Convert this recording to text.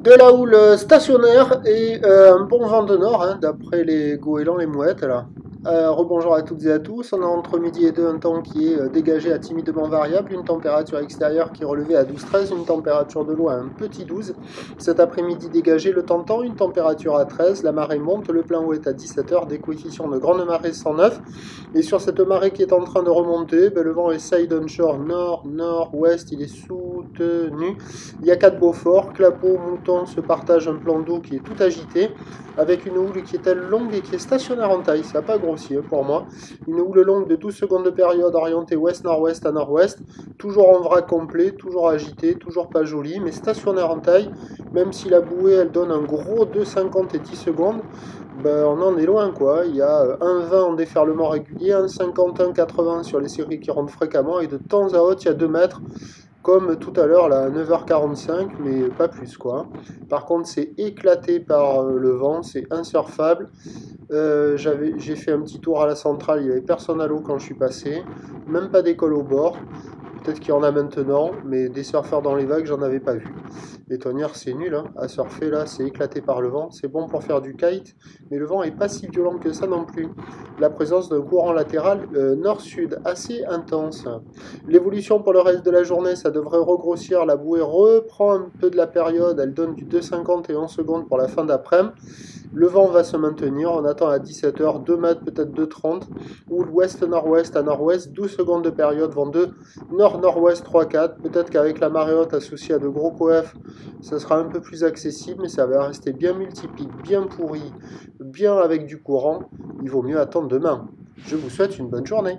De la houle stationnaire et un bon vent de nord, hein, d'après les goélands, les mouettes là. Rebonjour à toutes et à tous. On a entre midi et deux un temps qui est dégagé à timidement variable, une température extérieure qui est relevée à 12-13, une température de l'eau à un petit 12. Cet après-midi dégagé, le temps tend, une température à 13, la marée monte, le plein eau est à 17h, des coefficients de grande marée 109. Et sur cette marée qui est en train de remonter, le vent est side onshore nord-nord-ouest, il est soutenu. Il y a 4 Beaufort, Clapeau, Mouton se partagent un plan d'eau qui est tout agité, avec une houle qui est elle longue et qui est stationnaire en taille, ça n'a pas grossi pour moi. Une houle longue de 12 secondes de période orientée ouest-nord-ouest à nord-ouest, toujours en vrac complet, toujours agité, toujours pas joli, mais stationnaire en taille, même si la bouée elle donne un gros 2,50 et 10 secondes, on en est loin quoi. Il y a 1,20 en déferlement régulier, 1,50, 1,80 sur les séries qui rentrent fréquemment, et de temps à autre il y a 2 mètres. Comme tout à l'heure, là, à 9h45, mais pas plus, quoi. Par contre, c'est éclaté par le vent, c'est insurfable. J'ai fait un petit tour à la centrale, il n'y avait personne à l'eau quand je suis passé. Même pas d'école au bord. Peut-être qu'il y en a maintenant, mais des surfeurs dans les vagues, j'en avais pas vu. Les tonnières, c'est nul, hein. À surfer, là, c'est éclaté par le vent. C'est bon pour faire du kite, mais le vent est pas si violent que ça non plus. La présence d'un courant latéral nord-sud assez intense. L'évolution pour le reste de la journée, ça devrait regrossir. La bouée reprend un peu de la période. Elle donne du 2,50 et 11 secondes pour la fin d'après-midi. Le vent va se maintenir. On attend à 17h, 2 mètres, peut-être 2,30. Ou l'ouest-nord-ouest à nord-ouest, 12 secondes de période, vent 2. Nord-nord-ouest 3-4. Peut-être qu'avec la marée haute associée à de gros coef, ça sera un peu plus accessible, mais ça va rester bien multiplique, bien pourri, bien avec du courant. Il vaut mieux attendre demain. Je vous souhaite une bonne journée.